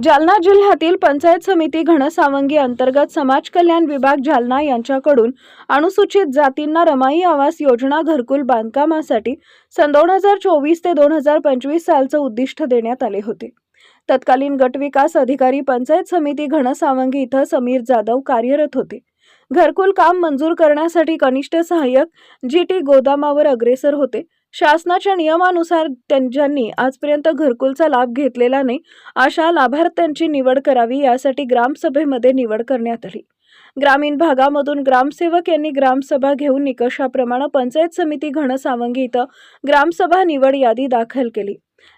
जालना जिल्ह्यातील पंचायत समिती घनसावंगी अंतर्गत समाज कल्याण विभाग जालना यांच्याकडून अनुसूचित जातींना रमाई आवास योजना घरकुल बांधकामासाठी सन 2024 ते 2025 सालचं उद्दिष्ट देण्यात आले होते। तत्कालीन गट विकास अधिकारी पंचायत समिती घनसावंगी इथं समीर जाधव कार्यरत होते। घरकुल काम मंजूर करण्यासाठी कनिष्ठ सहाय्यक GT गोदामावर अग्रेसर होते। शासनाच्या नियमानुसार ज्यांनी आजपर्यंत घरकुलचा लाभ घेतलेला नाही अशा लाभार्थ्यांची निवड करावी यासाठी ग्रामसभेमध्ये निवड करण्यात आली। ग्रामीण भागामधून ग्रामसेवक यांनी ग्रामसभा घेऊन निकषाप्रमाणे पंचायत समिती घनसावंगी इथं ग्रामसभा निवड यादी दाखल केली।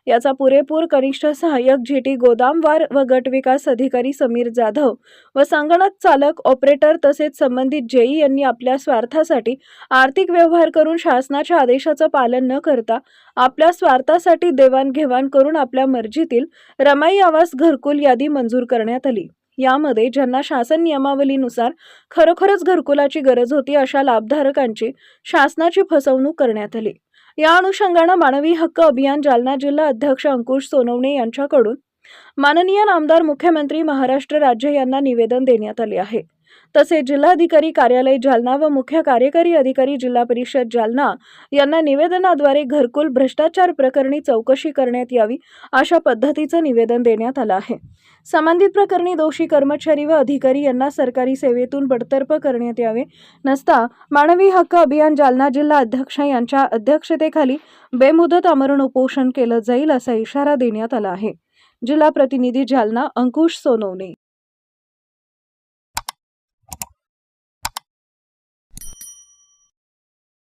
याचा पुरेपूर कनिष्ठ सहाय्यक GT गोदामवार व गट विकास अधिकारी समीर जाधव व संगणक चालक ऑपरेटर तसेच संबंधित JE यांनी आपल्या स्वार्थासाठी आर्थिक व्यवहार करून शासनाच्या आदेशाचं पालन न करता आपल्या स्वार्थासाठी देवाणघेवाण करून आपल्या मर्जीतील रमाई आवास घरकुल यादी मंजूर करण्यात आली। यामध्ये ज्यांना शासन नियमावलीनुसार खरोखरच घरकुलाची गरज होती अशा लाभधारकांची शासनाची फसवणूक करण्यात आली। या अनुषंगाने मानवी हक्क अभियान जालना जिल्हा अध्यक्ष अंकुश सोनवणे यांच्याकडून माननीय नामदार मुख्यमंत्री महाराष्ट्र राज्य यांना निवेदन देण्यात आले आहे। तसेच जिल्हाधिकारी कार्यालय जालना व मुख्य कार्यकारी अधिकारी जिल्हा परिषद जालना यांना निवेदनाद्वारे घरकुल भ्रष्टाचार प्रकरणी चौकशी करण्यात यावी अशा पद्धतीचं निवेदन देण्यात आलं आहे। संबंधित प्रकरणी दोषी कर्मचारी व अधिकारी यांना सरकारी सेवेतून बडतर्फ करण्यात यावे, नसता मानवी हक्क अभियान जालना जिल्हा अध्यक्ष यांच्या अध्यक्षतेखाली बेमुदत आमरण उपोषण केलं जाईल असा इशारा देण्यात आला आहे। जिल्हा प्रतिनिधी जालना अंकुश सोनवणे।